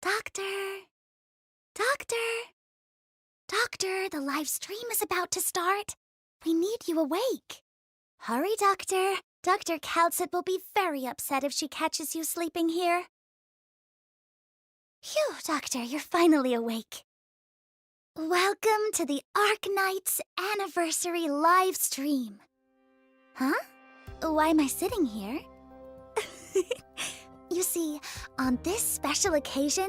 Doctor! Doctor! Doctor, the live stream is about to start. We need you awake. Hurry, Doctor. Dr. Calcit will be very upset if she catches you sleeping here. Phew, Doctor, you're finally awake. Welcome to the Arknights anniversary live stream. Huh? Why am I sitting here? You see, on this special occasion,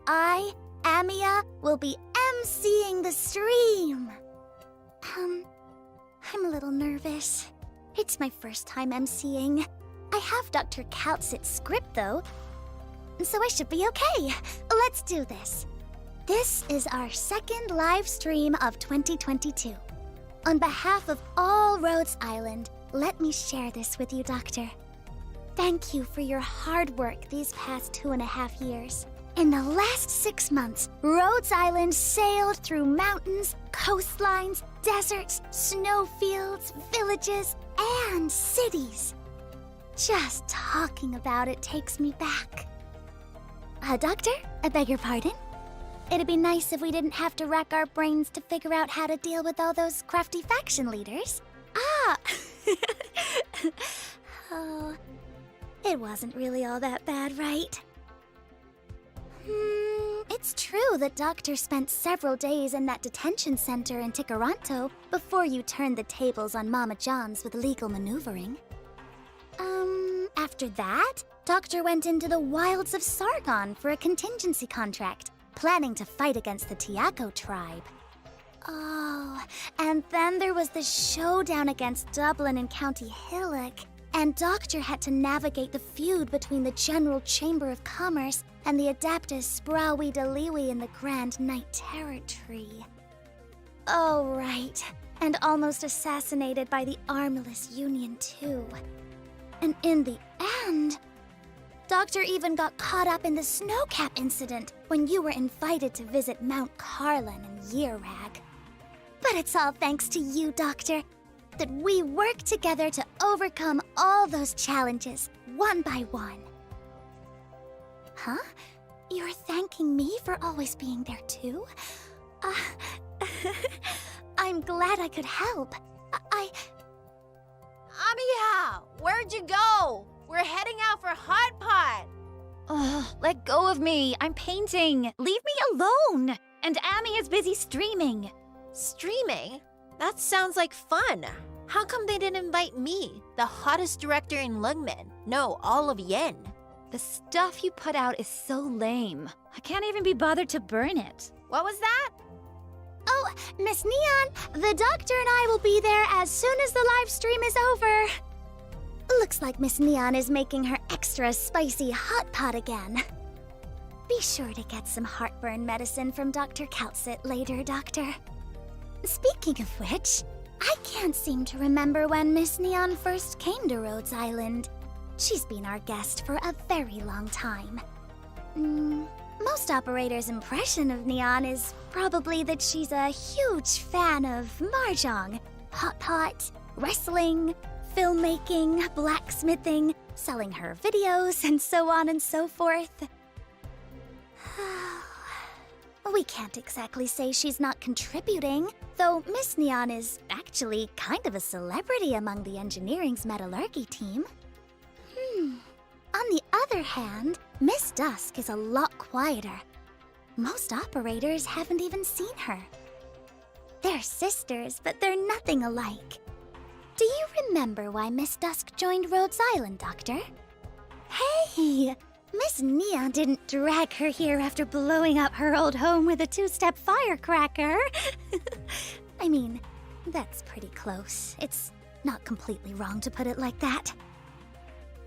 I, Amia, will be emceeing the stream. I'm a little nervous. It's my first time emceeing. I have Dr. Calcit's script, though, so I should be okay. Let's do this. This is our second live stream of 2022. On behalf of all Rhodes Island, let me share this with you, Doctor. Thank you for your hard work these past 2.5 years. In the last 6 months, Rhodes Island sailed through mountains, coastlines, deserts, snowfields, villages, and cities. Just talking about it takes me back. Doctor, I beg your pardon? It'd be nice if we didn't have to rack our brains to figure out how to deal with all those crafty faction leaders. Ah! Oh, it wasn't really all that bad, right? It's true that Doctor spent several days in that detention center in Tikaranto before you turned the tables on Mama John's with legal maneuvering. After that, Doctor went into the wilds of Sargon for a contingency contract, planning to fight against the Tiako tribe. Oh, and then there was the showdown against Dublin and County Hillock, and Doctor had to navigate the feud between the General Chamber of Commerce and the Adaptus Sprawi Deliwi in the Grand Night Terror Tree. Oh, right. And almost assassinated by the Armless Union, too. And in the end, Doctor even got caught up in the snowcap incident when you were invited to visit Mount Carlin and Yearrag. But it's all thanks to you, Doctor, that we worked together to overcome all those challenges, one by one. Huh? You're thanking me for always being there, too? I'm glad I could help. Amiya, where'd you go? We're heading out for Hot Pot. Ugh, let go of me. I'm painting. Leave me alone. And Ami is busy streaming. Streaming? That sounds like fun. How come they didn't invite me, the hottest director in Lungmen? No, all of Yen. The stuff you put out is so lame. I can't even be bothered to burn it. What was that? Oh, Miss Neon, the Doctor and I will be there as soon as the live stream is over. Looks like Miss Neon is making her extra spicy hot pot again. Be sure to get some heartburn medicine from Dr. Calcit later, Doctor. Speaking of which, I can't seem to remember when Miss Neon first came to Rhodes Island. She's been our guest for a very long time. Most operators' impression of Neon is probably that she's a huge fan of mahjong, hot pot, wrestling, filmmaking, blacksmithing, selling her videos, and so on and so forth. We can't exactly say she's not contributing, though Miss Neon is actually kind of a celebrity among the engineering's metallurgy team. On the other hand, Miss Dusk is a lot quieter. Most operators haven't even seen her. They're sisters, but they're nothing alike. Do you remember why Miss Dusk joined Rhodes Island, Doctor? Hey! Miss Neon didn't drag her here after blowing up her old home with a 2-step firecracker. I mean, that's pretty close. It's not completely wrong to put it like that.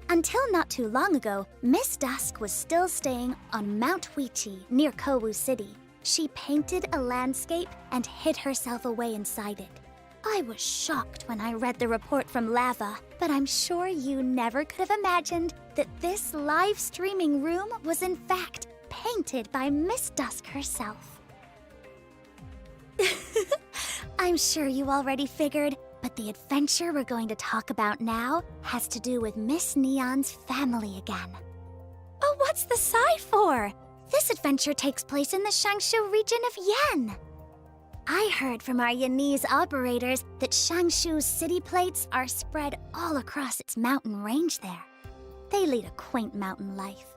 Until not too long ago, Miss Dusk was still staying on Mount Huichi near Kowu City. She painted a landscape and hid herself away inside it. I was shocked when I read the report from Lava, but I'm sure you never could have imagined that this live streaming room was in fact painted by Miss Dusk herself. I'm sure you already figured, but the adventure we're going to talk about now has to do with Miss Neon's family again. Oh, what's the sigh for? This adventure takes place in the Shan-Xu region of Yan. I heard from our Yanese operators that Shan-Xu's city plates are spread all across its mountain range there. They lead a quaint mountain life.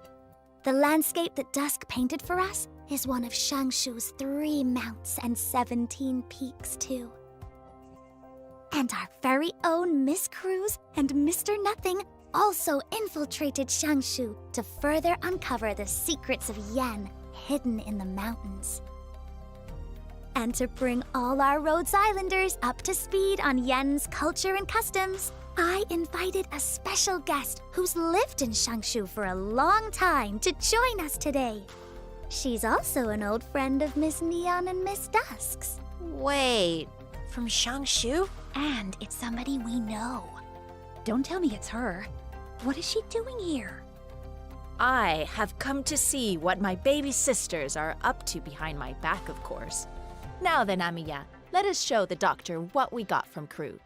The landscape that Dusk painted for us is one of Shan-Xu's 3 mounts and 17 peaks, too. And our very own Miss Cruz and Mr. Nothing also infiltrated Shan-Xu to further uncover the secrets of Yan hidden in the mountains. And to bring all our Rhodes Islanders up to speed on Yan's culture and customs, I invited a special guest who's lived in Shan-Xu for a long time to join us today. She's also an old friend of Miss Neon and Miss Dusk's. Wait, from Shan-Xu? And it's somebody we know. Don't tell me it's her. What is she doing here? I have come to see what my baby sisters are up to behind my back, of course. Now then, Amiya, let us show the doctor what we got from Crew.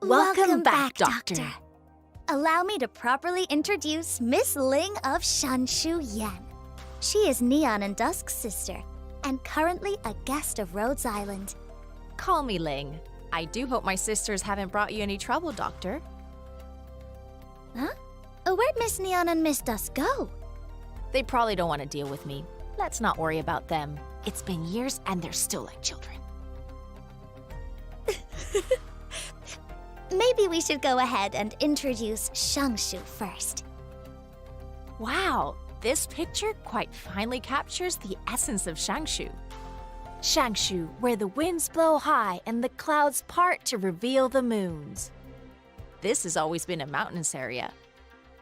Welcome back, Doctor. Allow me to properly introduce Miss Ling of Shan-Xu Yan. She is Neon and Dusk's sister, and currently a guest of Rhodes Island. Call me Ling. I do hope my sisters haven't brought you any trouble, Doctor. Huh? Where'd Miss Neon and Miss Dusk go? They probably don't want to deal with me. Let's not worry about them. It's been years and they're still like children. maybe we should go ahead and introduce Shan-Xu first. Wow, this picture quite finely captures the essence of Shan-Xu. Shan-Xu, where the winds blow high and the clouds part to reveal the moons. This has always been a mountainous area.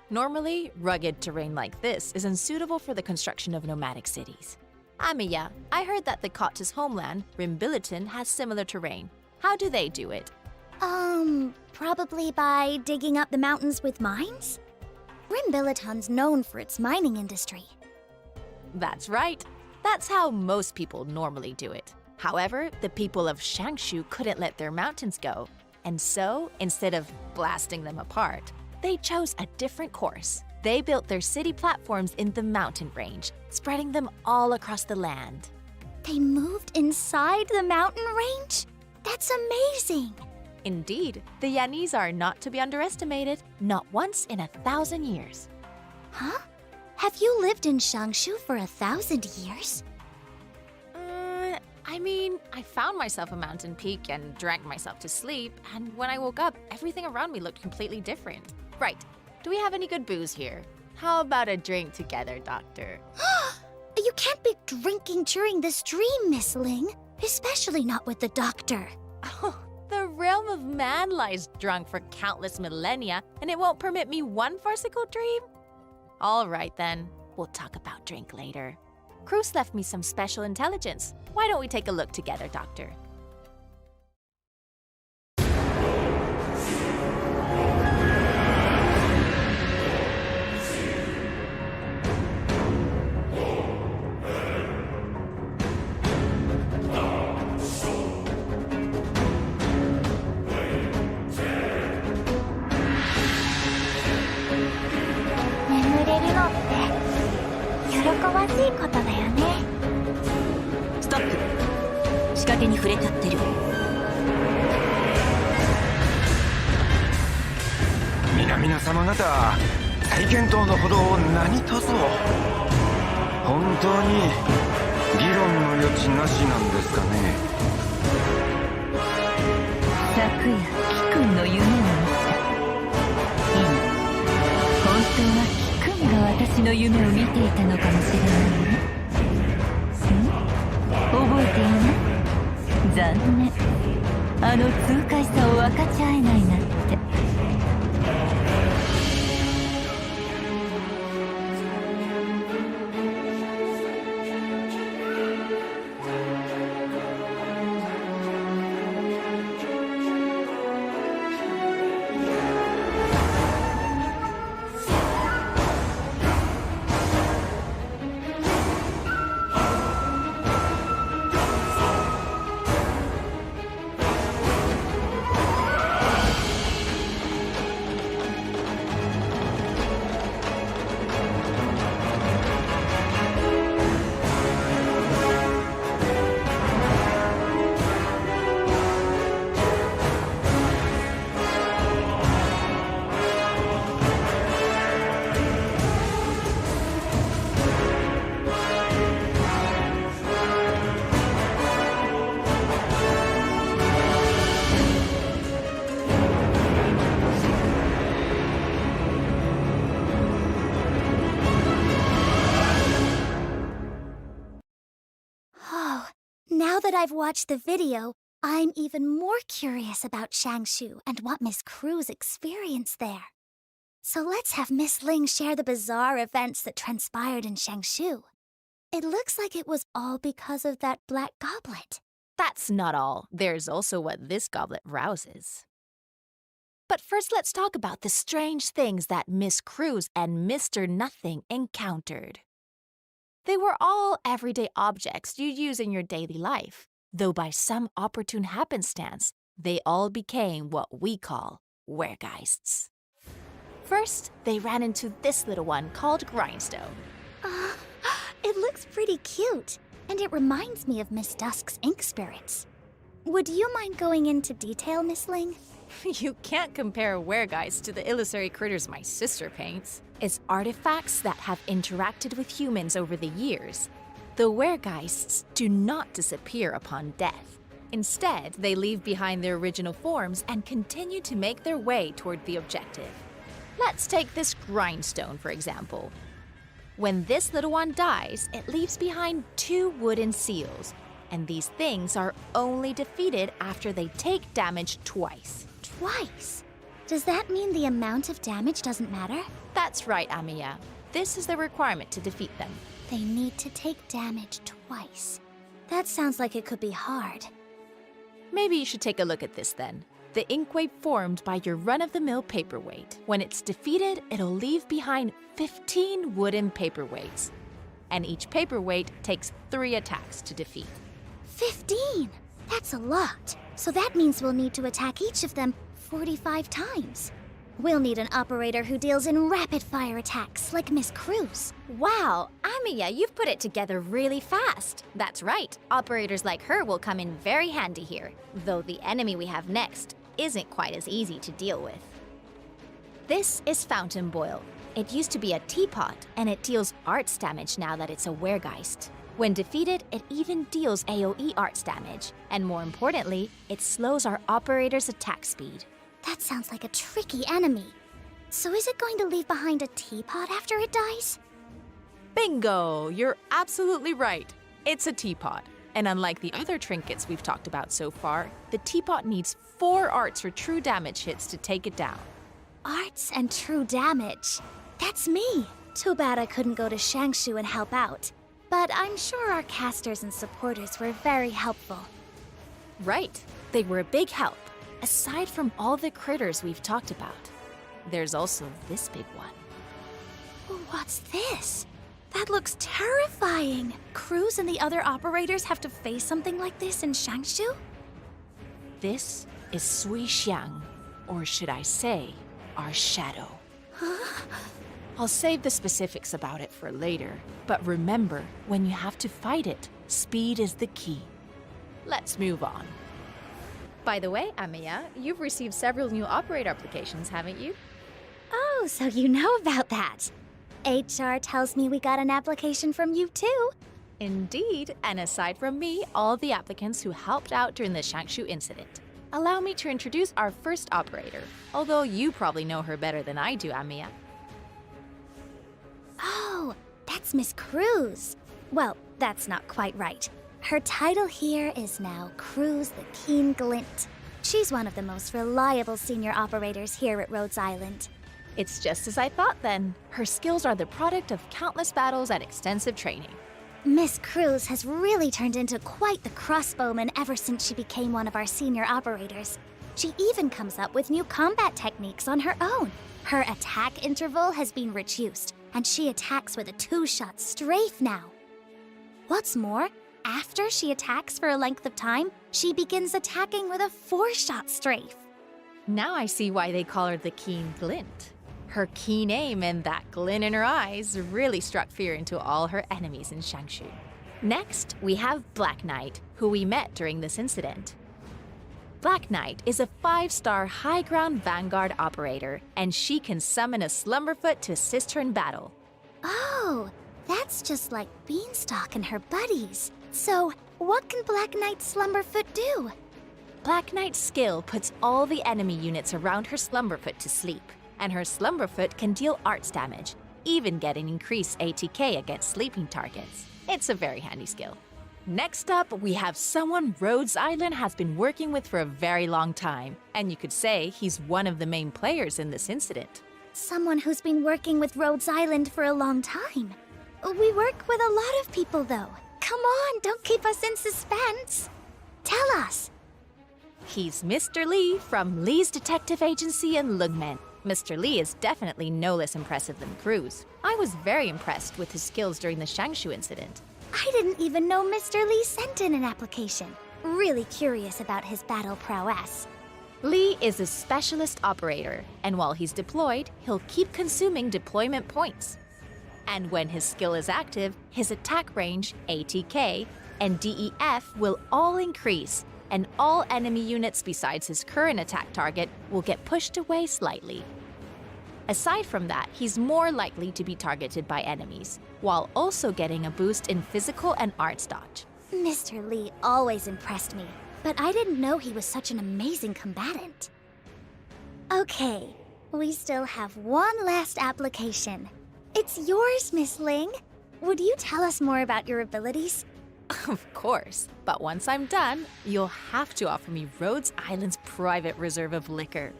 Normally, rugged terrain like this is unsuitable for the construction of nomadic cities. Amiya, I heard that the Kotta's homeland, Rimbiliton, has similar terrain. How do they do it? Probably by digging up the mountains with mines? Rimbiliton's known for its mining industry. That's right. That's how most people normally do it. However, the people of Shan-Xu couldn't let their mountains go. And so, instead of blasting them apart, they chose a different course. They built their city platforms in the mountain range, spreading them all across the land. They moved inside the mountain range? That's amazing! Indeed, the Yanese are not to be underestimated, not once in 1,000 years. Huh? Have you lived in Shan-Xu for 1,000 years? I found myself a mountain peak and drank myself to sleep, and when I woke up, everything around me looked completely different. Right, do we have any good booze here? How about a drink together, Doctor? You can't be drinking during the stream, Miss Ling. Especially not with the doctor. Oh, the realm of man lies drunk for countless millennia, and it won't permit me one farcical dream? All right then, we'll talk about drink later. Cruz left me some special intelligence. Why don't we take a look together, Doctor?皆様方、再検討のほどを何とぞ。本当に議論の余地なしなんですかね。昨夜、貴君の夢を見た。今、本当は貴君が私の夢を見ていたのかもしれないね。覚えていない？残念。あの痛快さを分かち合えないなんて。Now that I've watched the video, I'm even more curious about Shan-Xu and what Miss Cruz experienced there. So let's have Miss Ling share the bizarre events that transpired in Shan-Xu. It looks like it was all because of that black goblet. That's not all. There's also what this goblet rouses. But first, let's talk about the strange things that Miss Cruz and Mr. Nothing encountered. They were all everyday objects you use in your daily life, though by some opportune happenstance, they all became what we call weregeists. First, they ran into this little one called Grindstone. It looks pretty cute, and it reminds me of Miss Dusk's ink spirits. Would you mind going into detail, Miss Ling? You can't compare weregeist to the illusory critters my sister paints. It's artifacts that have interacted with humans over the years. The weregeists do not disappear upon death. Instead, they leave behind their original forms and continue to make their way toward the objective. Let's take this grindstone, for example. When this little one dies, it leaves behind 2 wooden seals, and these things are only defeated after they take damage twice. Twice? Does that mean the amount of damage doesn't matter? That's right, Amiya. This is the requirement to defeat them. They need to take damage twice. That sounds like it could be hard. Maybe you should take a look at this then. The inkwave formed by your run-of-the-mill paperweight. When it's defeated, it'll leave behind 15 wooden paperweights. And each paperweight takes 3 attacks to defeat. 15! That's a lot. So that means we'll need to attack each of them 45 times. We'll need an operator who deals in rapid-fire attacks, like Miss Cruz. Wow, Amiya, you've put it together really fast. That's right, operators like her will come in very handy here, though the enemy we have next isn't quite as easy to deal with. This is Fountain Boil. It used to be a teapot, and it deals arts damage now that it's a Weregeist. When defeated, it even deals AoE arts damage, and more importantly, it slows our operator's attack speed. That sounds like a tricky enemy. So is it going to leave behind a teapot after it dies? Bingo! You're absolutely right. It's a teapot. And unlike the other trinkets we've talked about so far, the teapot needs 4 arts or true damage hits to take it down. Arts and true damage. That's me. Too bad I couldn't go to Shan-Xu and help out. But I'm sure our casters and supporters were very helpful. Right. They were a big help. Aside from all the critters we've talked about, there's also this big one. What's this? That looks terrifying. Cruz and the other operators have to face something like this in Shan-Xu? This is Sui Xiang, or should I say, our shadow. I'll save the specifics about it for later, but remember, when you have to fight it, speed is the key. Let's move on. By the way, Amiya, you've received several new operator applications, haven't you? Oh, so you know about that. HR tells me we got an application from you too. Indeed, and aside from me, all the applicants who helped out during the Shan-Xu incident. Allow me to introduce our first operator, although you probably know her better than I do, Amiya. Oh, that's Miss Cruz. Well, that's not quite right. Her title here is now Cruz the Keen Glint. She's one of the most reliable senior operators here at Rhodes Island. It's just as I thought then. Her skills are the product of countless battles and extensive training. Miss Cruz has really turned into quite the crossbowman ever since she became one of our senior operators. She even comes up with new combat techniques on her own. Her attack interval has been reduced, and she attacks with a 2-shot strafe now. What's more, after she attacks for a length of time, she begins attacking with a 4-shot strafe. Now I see why they call her the Keen Glint. Her keen aim and that glint in her eyes really struck fear into all her enemies in Shan-Xu. Next, we have Black Knight, who we met during this incident. Black Knight is a 5-star high-ground vanguard operator, and she can summon a Slumberfoot to assist her in battle. Oh, that's just like Beanstalk and her buddies. So, what can Black Knight's Slumberfoot do? Black Knight's skill puts all the enemy units around her Slumberfoot to sleep, and her Slumberfoot can deal arts damage, even get an increased ATK against sleeping targets. It's a very handy skill. Next up, we have someone Rhodes Island has been working with for a very long time, and you could say he's one of the main players in this incident. Someone who's been working with Rhodes Island for a long time. We work with a lot of people, though. Come on, don't keep us in suspense. Tell us. He's Mr. Lee from Lee's Detective Agency in Lungmen. Mr. Lee is definitely no less impressive than Cruz. I was very impressed with his skills during the Shan-Xu incident. I didn't even know Mr. Lee sent in an application. Really curious about his battle prowess. Lee is a specialist operator, and while he's deployed, he'll keep consuming deployment points. And when his skill is active, his attack range, ATK, and DEF will all increase, and all enemy units besides his current attack target will get pushed away slightly. Aside from that, he's more likely to be targeted by enemies, while also getting a boost in physical and arts dodge. Mr. Lee always impressed me, but I didn't know he was such an amazing combatant. Okay, we still have one last application. It's yours, Miss Ling. Would you tell us more about your abilities? Of course, but once I'm done, you'll have to offer me Rhodes Island's private reserve of liquor.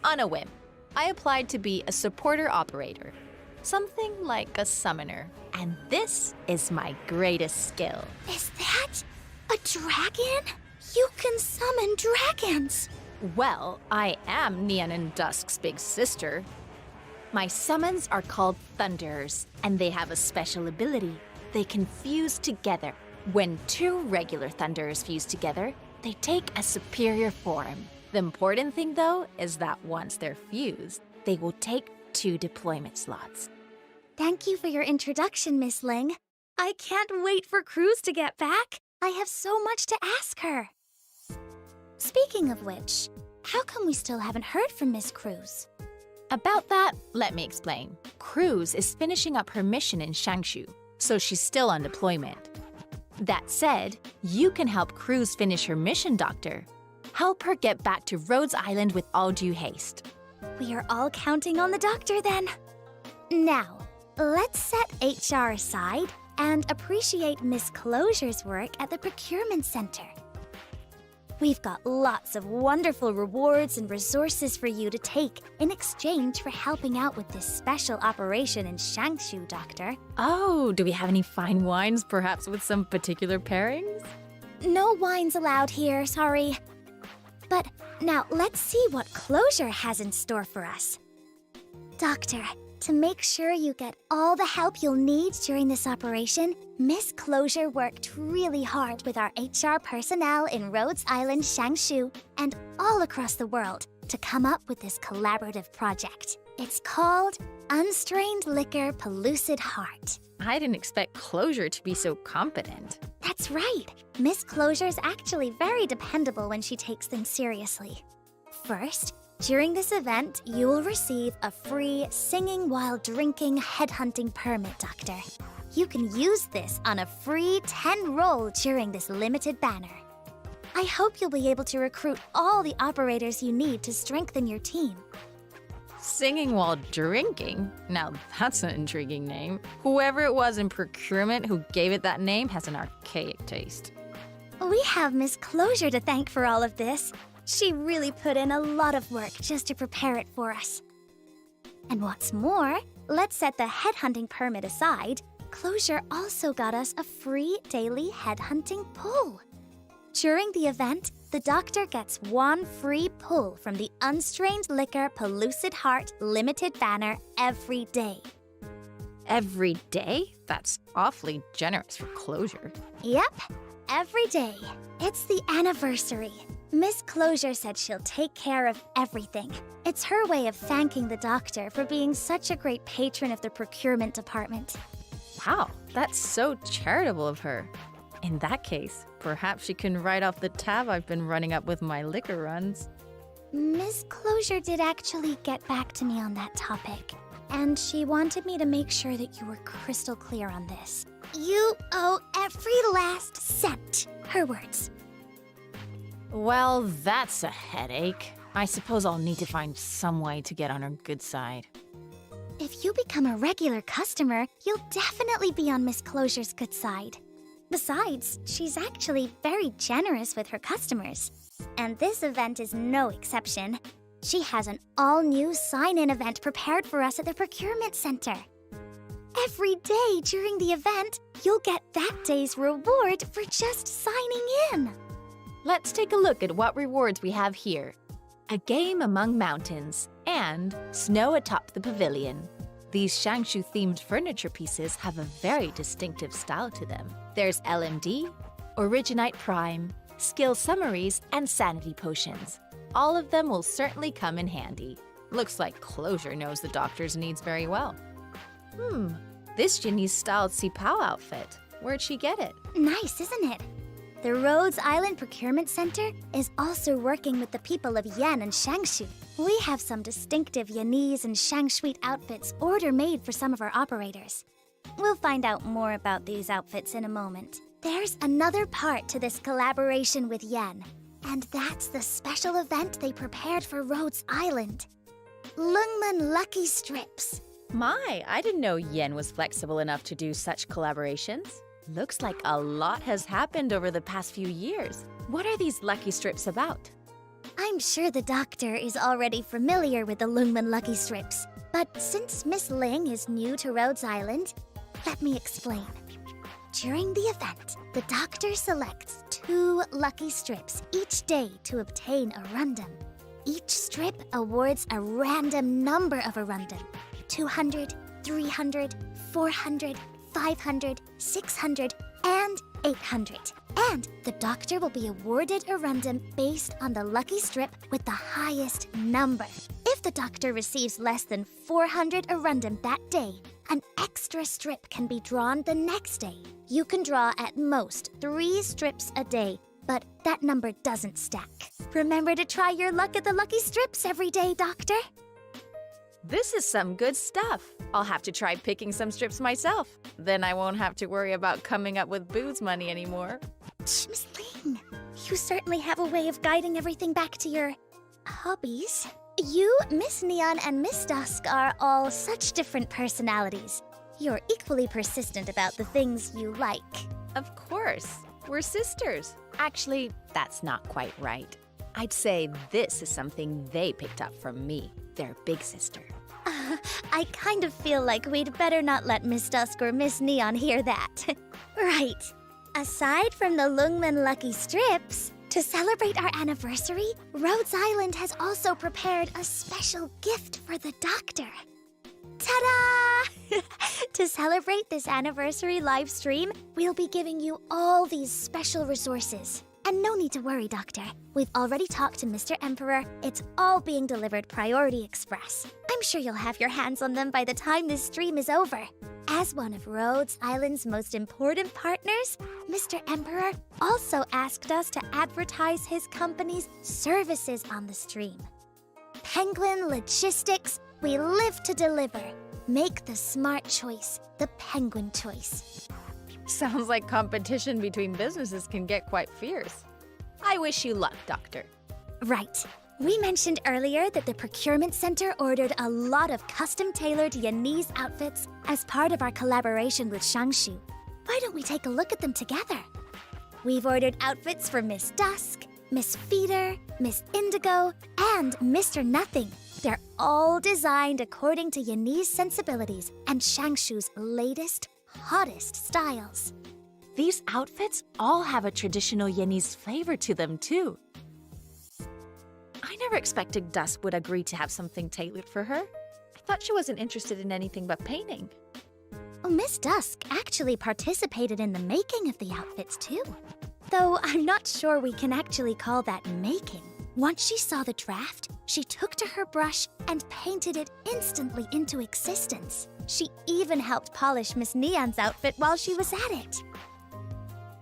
On a whim, I applied to be a supporter operator, something like a summoner, and this is my greatest skill. Is that a dragon? You can summon dragons! Well, I am Nian and Dusk's big sister. My summons are called Thunders, and they have a special ability. They can fuse together. When two regular Thunders fuse together, they take a superior form. The important thing, though, is that once they're fused, they will take 2 deployment slots. Thank you for your introduction, Miss Ling. I can't wait for Cruz to get back. I have so much to ask her. Speaking of which, how come we still haven't heard from Miss Cruz? About that, let me explain. Cruz is finishing up her mission in Shan-Xu, so she's still on deployment. That said, you can help Cruz finish her mission, Doctor. Help her get back to Rhodes Island with all due haste. We are all counting on the doctor then. Now, let's set HR aside and appreciate Miss Closure's work at the procurement center. We've got lots of wonderful rewards and resources for you to take in exchange for helping out with this special operation in Shan-Xu, Doctor. Oh, do we have any fine wines, perhaps with some particular pairings? No wines allowed here, sorry. But now let's see what Closure has in store for us. Doctor, to make sure you get all the help you'll need during this operation, Miss Closure worked really hard with our HR personnel in Rhodes Island, Shan-Xu, and all across the world to come up with this collaborative project. It's called Unstrained Liquor Pellucid Heart. I didn't expect Closure to be so competent. That's right. Miss Closure's actually very dependable when she takes things seriously. First, during this event, you will receive a free singing while drinking headhunting permit, Doctor. You can use this on a free 10 roll during this limited banner. I hope you'll be able to recruit all the operators you need to strengthen your team. Singing while drinking? Now that's an intriguing name. Whoever it was in procurement who gave it that name has an archaic taste. We have Miss Closure to thank for all of this. She really put in a lot of work just to prepare it for us. And what's more, let's set the headhunting permit aside. Closure also got us a free daily headhunting pull. During the event, the doctor gets 1 free pull from the Unstrained Liquor Pellucid Heart limited banner every day. Every day? That's awfully generous for Closure. Yep, every day. It's the anniversary. Miss Closure said she'll take care of everything. It's her way of thanking the doctor for being such a great patron of the procurement department. Wow, that's so charitable of her. In that case, perhaps she can write off the tab I've been running up with my liquor runs. Miss Closure did actually get back to me on that topic, and she wanted me to make sure that you were crystal clear on this. You owe every last cent. Her words. Well, that's a headache. I suppose I'll need to find some way to get on her good side. If you become a regular customer, you'll definitely be on Miss Closure's good side. Besides, she's actually very generous with her customers. And this event is no exception. She has an all-new sign-in event prepared for us at the procurement center. Every day during the event, you'll get that day's reward for just signing in. Let's take a look at what rewards we have here. A game among mountains and snow atop the pavilion. These Shan-Xu-themed furniture pieces have a very distinctive style to them. There's LMD, Originite Prime, skill summaries, and sanity potions. All of them will certainly come in handy. Looks like Closure knows the doctor's needs very well. This Jinny's styled Sipao outfit. Where'd she get it? Nice, isn't it? The Rhodes Island Procurement Center is also working with the people of Yan and Shan-Xu. We have some distinctive Yanese and Shang-Shui outfits order-made for some of our operators. We'll find out more about these outfits in a moment. There's another part to this collaboration with Yen, and that's the special event they prepared for Rhodes Island. Lungmen Lucky Strips. My, I didn't know Yen was flexible enough to do such collaborations. Looks like a lot has happened over the past few years. What are these lucky strips about? I'm sure the doctor is already familiar with the Lungmen Lucky Strips, but since Miss Ling is new to Rhodes Island, let me explain. During the event, the doctor selects 2 lucky strips each day to obtain a rundum. Each strip awards a random number of a rundum: 200, 300, 400, 500, 600, and 800. And the doctor will be awarded a rundum based on the lucky strip with the highest number. If the doctor receives less than 400 a rundum that day, an extra strip can be drawn the next day. You can draw at most 3 strips a day, but that number doesn't stack. Remember to try your luck at the lucky strips every day, Doctor. This is some good stuff. I'll have to try picking some strips myself. Then I won't have to worry about coming up with booze money anymore. Shh, Miss Ling, you certainly have a way of guiding everything back to your hobbies. You, Miss Neon, and Miss Dusk are all such different personalities. You're equally persistent about the things you like. Of course, we're sisters. Actually, that's not quite right. I'd say this is something they picked up from me, their big sister. I kind of feel like we'd better not let Miss Dusk or Miss Neon hear that. Right. Aside from the Lungmen Lucky Strips, to celebrate our anniversary, Rhodes Island has also prepared a special gift for the doctor. Ta-da! To celebrate this anniversary live stream, we'll be giving you all these special resources. And no need to worry, Doctor. We've already talked to Mr. Emperor. It's all being delivered Priority Express. I'm sure you'll have your hands on them by the time this stream is over. As one of Rhodes Island's most important partners, Mr. Emperor also asked us to advertise his company's services on the stream. Penguin Logistics, we live to deliver. Make the smart choice, the Penguin choice. Sounds like competition between businesses can get quite fierce. I wish you luck, Doctor. Right. We mentioned earlier that the procurement center ordered a lot of custom-tailored Yanese outfits as part of our collaboration with Shan-Xu. Why don't we take a look at them together? We've ordered outfits for Miss Dusk, Miss Feeder, Miss Indigo, and Mr. Nothing. They're all designed according to Yanese sensibilities and Shan-Xu's latest, hottest styles. These outfits all have a traditional Yanese flavor to them, too. I never expected Dusk would agree to have something tailored for her. I thought she wasn't interested in anything but painting. Oh, Miss Dusk actually participated in the making of the outfits, too. Though I'm not sure we can actually call that making. Once she saw the draft, she took to her brush and painted it instantly into existence. She even helped polish Miss Neon's outfit while she was at it.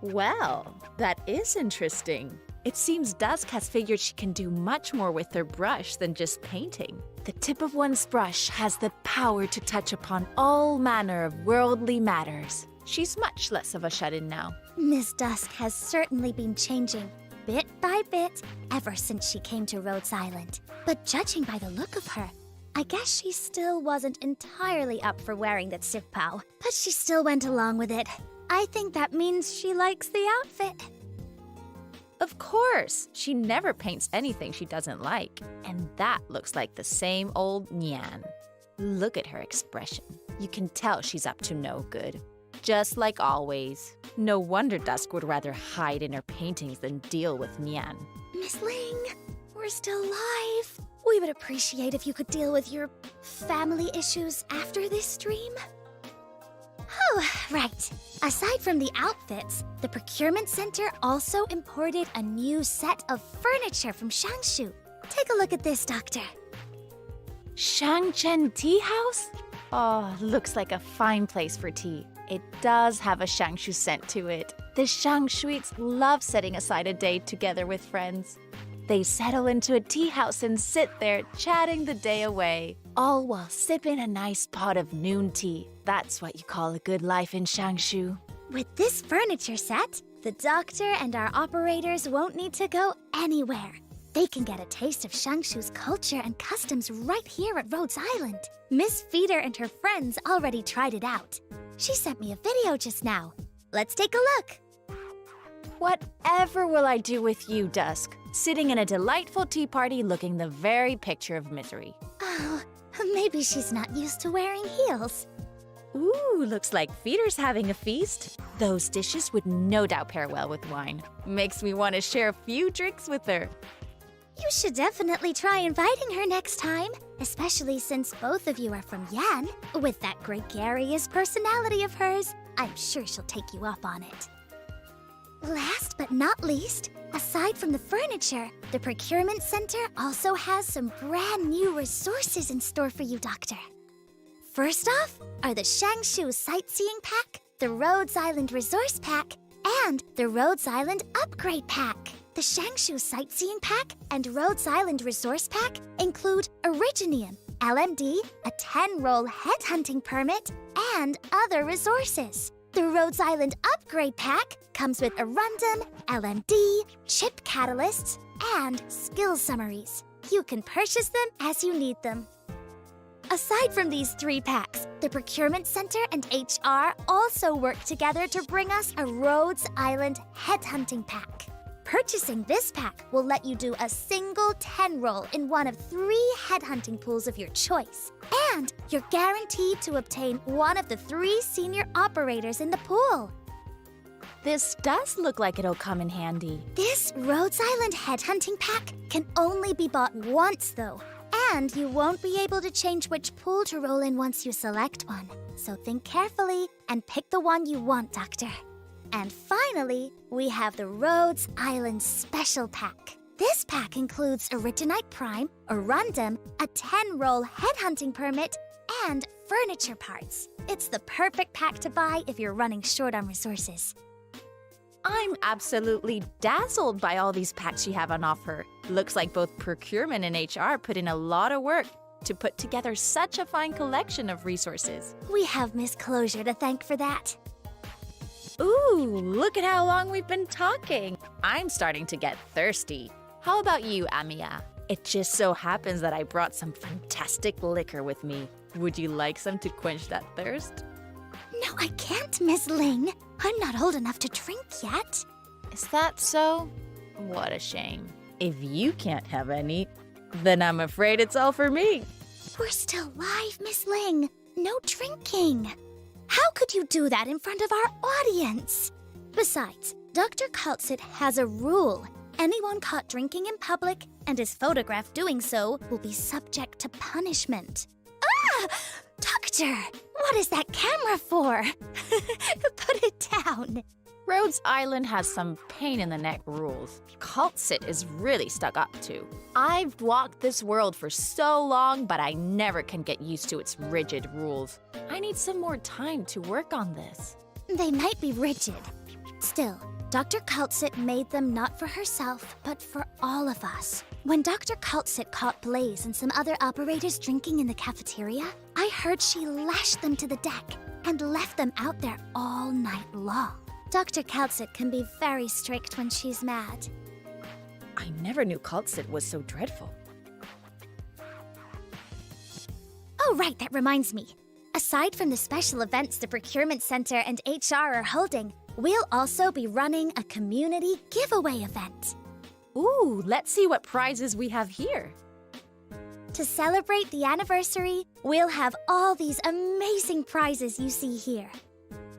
Well, that is interesting. It seems Dusk has figured she can do much more with her brush than just painting. The tip of one's brush has the power to touch upon all manner of worldly matters. She's much less of a shut-in now. Miss Dusk has certainly been changing, bit by bit, ever since she came to Rhodes Island. But judging by the look of her, I guess she still wasn't entirely up for wearing that sipao. But she still went along with it. I think that means she likes the outfit. Of course! She never paints anything she doesn't like. And that looks like the same old Nyan. Look at her expression. You can tell she's up to no good. Just like always. No wonder Dusk would rather hide in her paintings than deal with Nyan. Miss Ling, we're still live. We would appreciate if you could deal with your family issues after this stream. Oh, right. Aside from the outfits, the procurement center also imported a new set of furniture from Shan-Xu. Take a look at this, Doctor. Shangchen Tea House? Oh, looks like a fine place for tea. It does have a Shan-Xu scent to it. The Shan-Xuites love setting aside a day together with friends. They settle into a tea house and sit there chatting the day away, all while sipping a nice pot of noon tea. That's what you call a good life in Shan-Xu. With this furniture set, the doctor and our operators won't need to go anywhere. They can get a taste of Shan-Xu's culture and customs right here at Rhodes Island. Miss Feeder and her friends already tried it out. She sent me a video just now. Let's take a look. Whatever will I do with you, Dusk? Sitting in a delightful tea party looking the very picture of misery. Oh, maybe she's not used to wearing heels. Ooh, looks like Feeder's having a feast. Those dishes would no doubt pair well with wine. Makes me want to share a few drinks with her. You should definitely try inviting her next time, especially since both of you are from Yan. With that gregarious personality of hers, I'm sure she'll take you up on it. Last but not least, aside from the furniture, the procurement center also has some brand new resources in store for you, Doctor. First off are the Shan-Xu Sightseeing Pack, the Rhodes Island Resource Pack, and the Rhodes Island Upgrade Pack. The Shan-Xu Sightseeing Pack and Rhodes Island Resource Pack include Originium, LMD, a 10-roll headhunting permit, and other resources. The Rhodes Island Upgrade Pack comes with Arundum, LMD, chip catalysts, and skill summaries. You can purchase them as you need them. Aside from these 3 packs, the Procurement Center and HR also work together to bring us a Rhodes Island Headhunting Pack. Purchasing this pack will let you do a single 10-roll in one of 3 headhunting pools of your choice. And you're guaranteed to obtain one of the 3 senior operators in the pool. This does look like it'll come in handy. This Rhodes Island Headhunting Pack can only be bought once, though. And you won't be able to change which pool to roll in once you select one. So think carefully and pick the one you want, Doctor. And finally, we have the Rhodes Island Special Pack. This pack includes Originite Prime, Arundum, a 10-roll headhunting permit, and furniture parts. It's the perfect pack to buy if you're running short on resources. I'm absolutely dazzled by all these packs you have on offer. Looks like both procurement and HR put in a lot of work to put together such a fine collection of resources. We have Miss Closure to thank for that. Ooh, look at how long we've been talking. I'm starting to get thirsty. How about you, Amiya? It just so happens that I brought some fantastic liquor with me. Would you like some to quench that thirst? No, I can't, Miss Ling. I'm not old enough to drink yet. Is that so? What a shame. If you can't have any, then I'm afraid it's all for me. We're still live, Miss Ling. No drinking. How could you do that in front of our audience? Besides, Dr. Kaltsit has a rule. Anyone caught drinking in public and is photographed doing so will be subject to punishment. Ah! Doctor, what is that camera for? Put it down. Rhodes Island has some pain-in-the-neck rules. Kaltsit is really stuck up to. I've walked this world for so long, but I never can get used to its rigid rules. I need some more time to work on this. They might be rigid. Still, Dr. Kaltsit made them not for herself, but for all of us. When Dr. Kaltsit caught Blaze and some other operators drinking in the cafeteria, I heard she lashed them to the deck and left them out there all night long. Dr. Kaltsit can be very strict when she's mad. I never knew Kaltsit was so dreadful. Oh, right, that reminds me. Aside from the special events the Procurement Center and HR are holding, we'll also be running a community giveaway event. Ooh, let's see what prizes we have here. To celebrate the anniversary, we'll have all these amazing prizes you see here.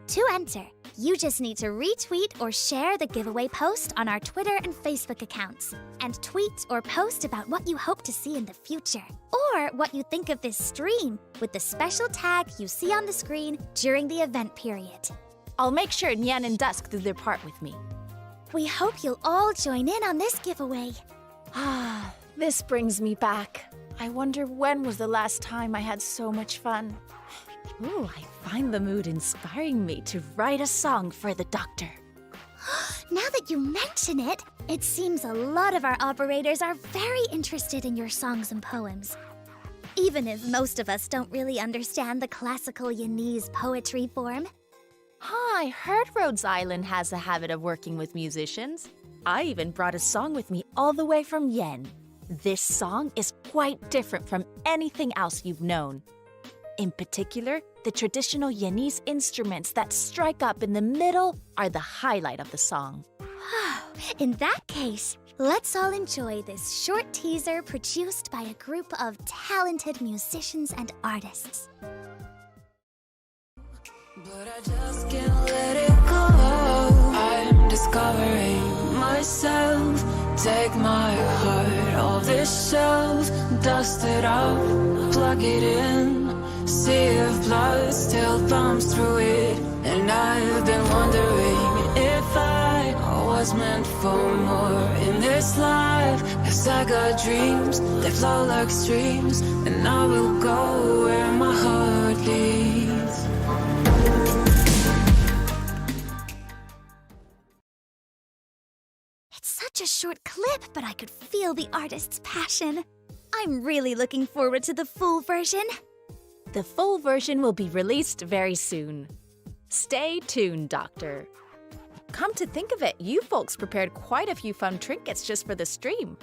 To enter, you just need to retweet or share the giveaway post on our Twitter and Facebook accounts, and tweet or post about what you hope to see in the future, or what you think of this stream with the special tag you see on the screen during the event period. I'll make sure Nyan and Dusk do their part with me. We hope you'll all join in on this giveaway. Ah, this brings me back. I wonder when was the last time I had so much fun. Ooh, I find the mood inspiring me to write a song for the doctor. Now that you mention it, it seems a lot of our operators are very interested in your songs and poems. Even if most of us don't really understand the classical Yanese poetry form. I heard Rhodes Island has a habit of working with musicians. I even brought a song with me all the way from Yen. This song is quite different from anything else you've known. In particular, the traditional Yenese instruments that strike up in the middle are the highlight of the song. In that case, let's all enjoy this short teaser produced by a group of talented musicians and artists. But I just can't let it go. I'm discovering myself. Take my heart off this shelf, dust it up, plug it in. Sea of blood still pumps through it. And I've been wondering if I was meant for more in this life. 'Cause I got dreams, they flow like streams, and I will go where my heart leads. It's such a short clip, but I could feel the artist's passion. I'm really looking forward to the full version. The full version will be released very soon. Stay tuned, Doctor. Come to think of it, you folks prepared quite a few fun trinkets just for the stream.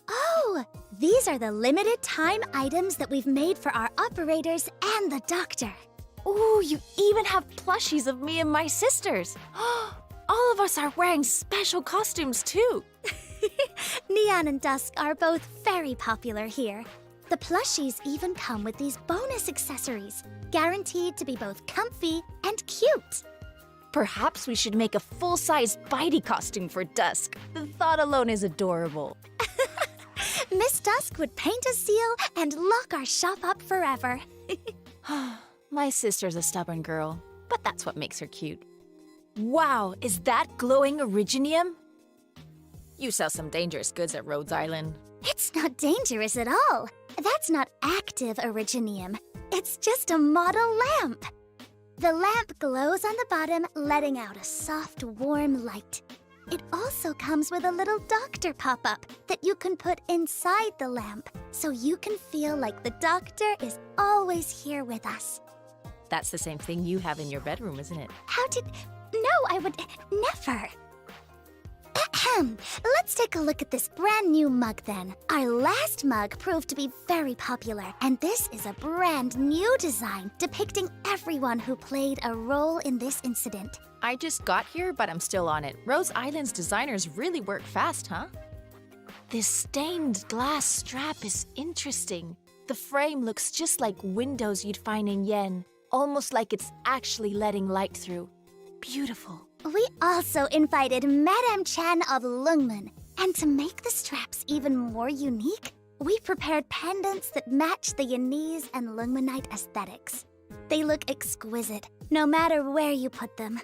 Oh, these are the limited time items that we've made for our operators and the doctor. Ooh, you even have plushies of me and my sisters. All of us are wearing special costumes too. Neon and Dusk are both very popular here. The plushies even come with these bonus accessories, guaranteed to be both comfy and cute. Perhaps we should make a full-size Bitey costume for Dusk. The thought alone is adorable. Miss Dusk would paint a seal and lock our shop up forever. My sister's a stubborn girl, but that's what makes her cute. Wow, is that glowing Originium? You sell some dangerous goods at Rhodes Island. It's not dangerous at all. That's not active Originium. It's just a model lamp. The lamp glows on the bottom, letting out a soft, warm light. It also comes with a little doctor pop-up that you can put inside the lamp, so you can feel like the doctor is always here with us. That's the same thing you have in your bedroom, isn't it? No, I would never. Ahem. Let's take a look at this brand new mug then. Our last mug proved to be very popular, and this is a brand new design depicting everyone who played a role in this incident. I just got here, but I'm still on it. Rhodes Island's designers really work fast, huh? This stained glass strap is interesting. The frame looks just like windows you'd find in Yen, almost like it's actually letting light through. Beautiful. We also invited Madame Chan of Lungmen, and to make the straps even more unique, we prepared pendants that match the Yenese and Lungmenite aesthetics. They look exquisite, no matter where you put them.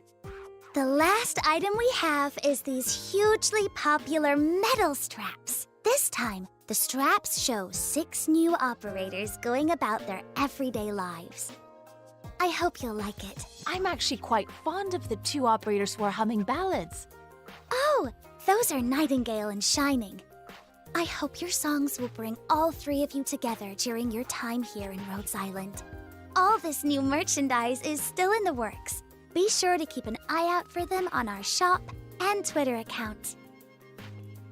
The last item we have is these hugely popular metal straps. This time, the straps show 6 new operators going about their everyday lives. I hope you'll like it. I'm actually quite fond of the 2 operators who are humming ballads. Oh, those are Nightingale and Shining. I hope your songs will bring all 3 of you together during your time here in Rhodes Island. All this new merchandise is still in the works. Be sure to keep an eye out for them on our shop and Twitter account.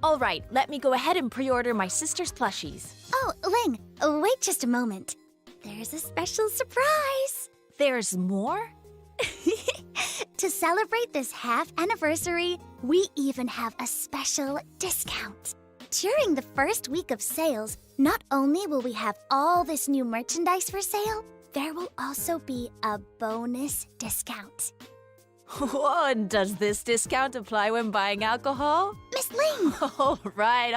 All right, let me go ahead and pre-order my sister's plushies. Oh, Ling, wait just a moment. There's a special surprise. There's more? To celebrate this half anniversary, we even have a special discount. During the first week of sales, not only will we have all this new merchandise for sale, there will also be a bonus discount. Whoa, and does this discount apply when buying alcohol? Miss Ling! All right,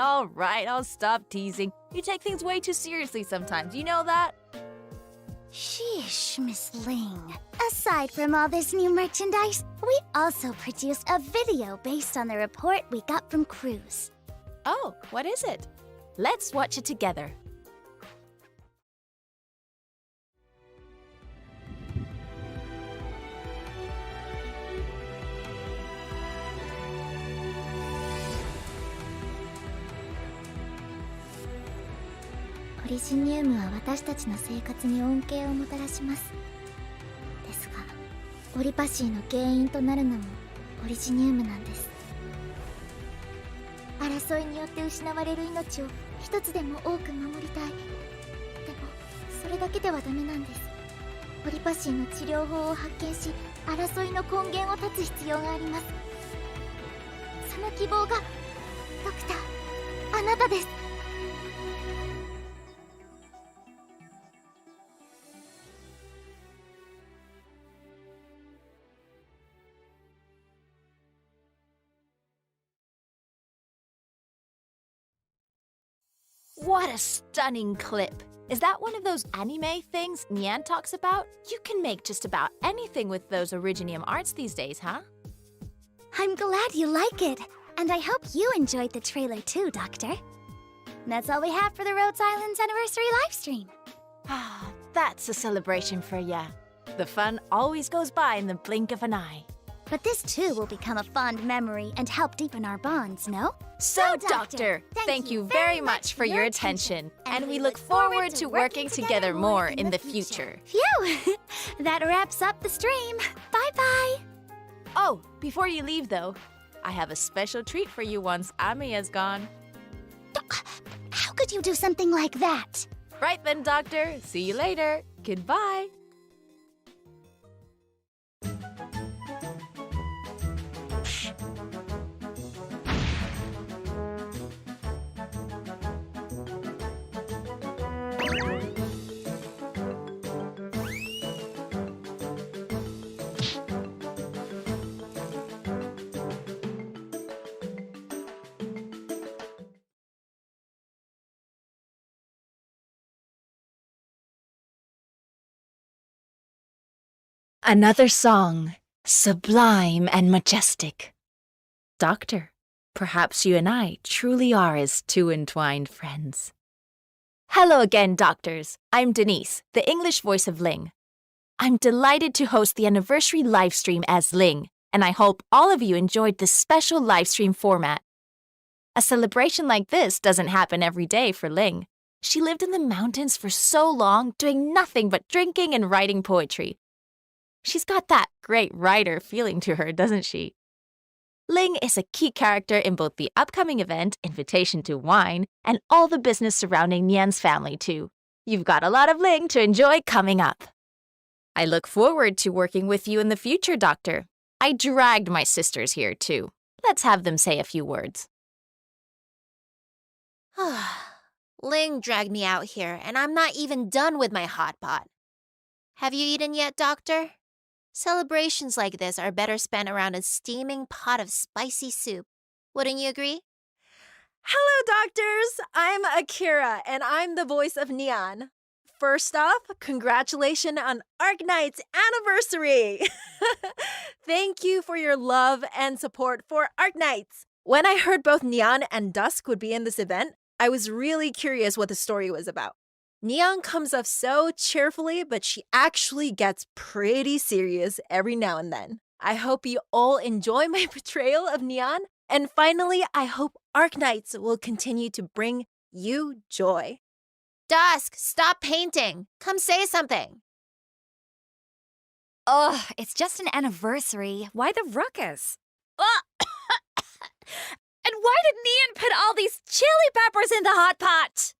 I'll stop teasing. You take things way too seriously sometimes, you know that? Sheesh, Miss Ling. Aside from all this new merchandise, we also produced a video based on the report we got from Cruz. Oh, what is it? Let's watch it together. Originium オリジニウムは私たちの生活に恩恵をもたらします。ですが、オリパシーの原因となるのもオリジニウムなんです。争いによって失われる命を一つでも多く守りたい。でもそれだけではダメなんです。オリパシーの治療法を発見し、争いの根源を断つ必要があります。その希望がドクター、あなたです。What a stunning clip! Is that one of those anime things Nyan talks about? You can make just about anything with those Originium arts these days, huh? I'm glad you like it, and I hope you enjoyed the trailer too, Doctor. That's all we have for the Rhodes Islands anniversary livestream. Ah, that's a celebration for ya. The fun always goes by in the blink of an eye. But this too will become a fond memory and help deepen our bonds, no? So, Doctor, thank you very much for your attention, and we look forward to working together more in the future. Phew! That wraps up the stream. Bye-bye! Oh, before you leave though, I have a special treat for you once Amiya's gone. How could you do something like that? Right then, Doctor. See you later. Goodbye. Another song, sublime and majestic. Doctor, perhaps you and I truly are as two entwined friends. Hello again, doctors. I'm Denise, the English voice of Ling. I'm delighted to host the anniversary livestream as Ling, and I hope all of you enjoyed this special livestream format. A celebration like this doesn't happen every day for Ling. She lived in the mountains for so long, doing nothing but drinking and writing poetry. She's got that great writer feeling to her, doesn't she? Ling is a key character in both the upcoming event, Invitation to Wine, and all the business surrounding Nian's family, too. You've got a lot of Ling to enjoy coming up. I look forward to working with you in the future, Doctor. I dragged my sisters here, too. Let's have them say a few words. Ling dragged me out here, and I'm not even done with my hot pot. Have you eaten yet, Doctor? Celebrations like this are better spent around a steaming pot of spicy soup. Wouldn't you agree? Hello, doctors! I'm Akira, and I'm the voice of Nian. First off, congratulations on Arknights anniversary! Thank you for your love and support for Arknights. When I heard both Nian and Dusk would be in this event, I was really curious what the story was about. Nian comes off so cheerfully, but she actually gets pretty serious every now and then. I hope you all enjoy my portrayal of Nian. And finally, I hope Arknights will continue to bring you joy. Dusk, stop painting. Come say something. Ugh, it's just an anniversary. Why the ruckus? And why did Nian put all these chili peppers in the hot pot?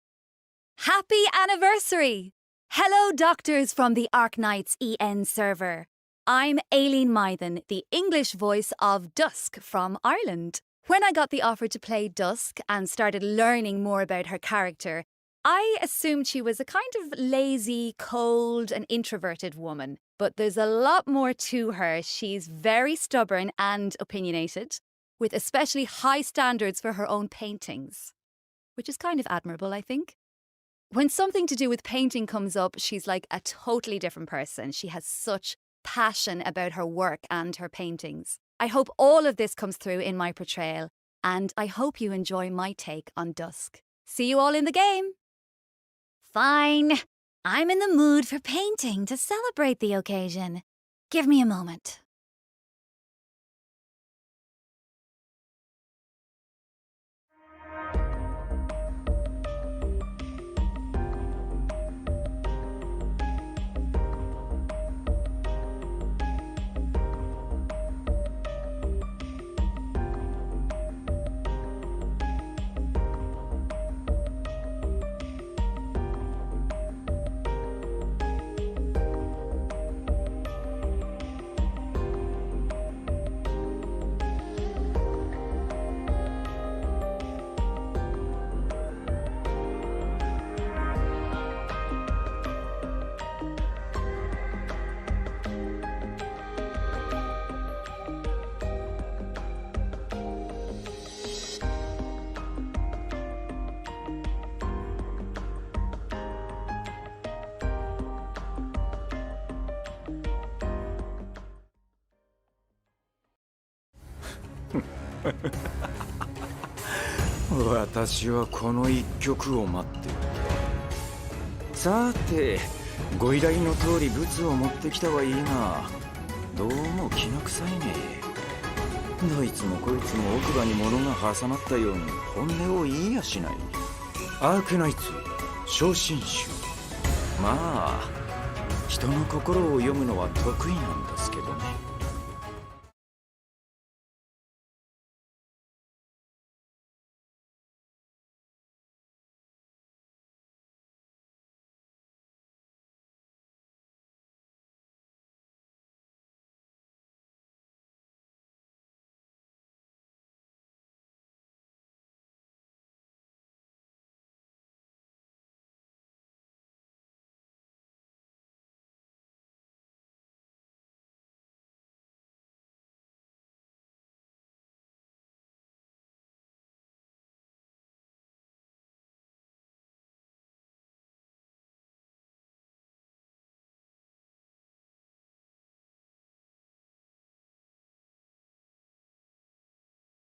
Happy anniversary! Hello, doctors from the Arknights EN server. I'm Aileen Mythen, the English voice of Dusk from Ireland. When I got the offer to play Dusk and started learning more about her character, I assumed she was a kind of lazy, cold and introverted woman. But there's a lot more to her. She's very stubborn and opinionated, with especially high standards for her own paintings, which is kind of admirable, I think. When something to do with painting comes up, she's like a totally different person. She has such passion about her work and her paintings. I hope all of this comes through in my portrayal, and I hope you enjoy my take on Dusk. See you all in the game! Fine. I'm in the mood for painting to celebrate the occasion. Give me a moment. 私はこの一曲を待っている。さて、ご依頼の通りブツを持ってきたはいいが、どうも気が臭いね。どいつもこいつも奥歯に物が挟まったように本音を言いやしない。アークナイツ昇進種。まあ人の心を読むのは得意なんですけどね。